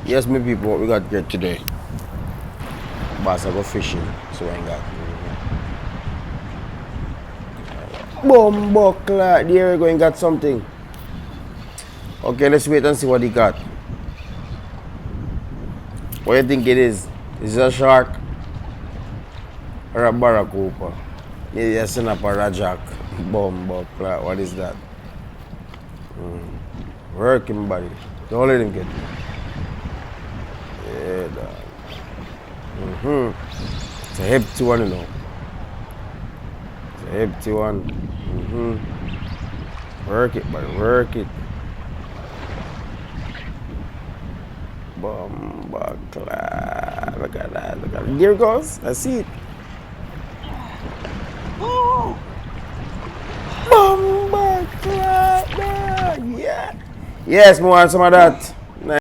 Yes, my people, what we got here today? Boss, I go fishing, so I got. Boom, buckler. There we go and got something. Okay, let's wait and see what he got. What do you think it is? Is it a shark or a barracuda? Maybe a snapper or a jack. Boom, buckler. What is that? Working body. Don't let him get me. Yeah, dog. It's a hefty one, you know. It's a hefty one. Work it, buddy. Work it. Boom, buckler. Look at that. Look at it. There it goes. I see it. Boom, buckler. Yeah. Yes, we want some of that.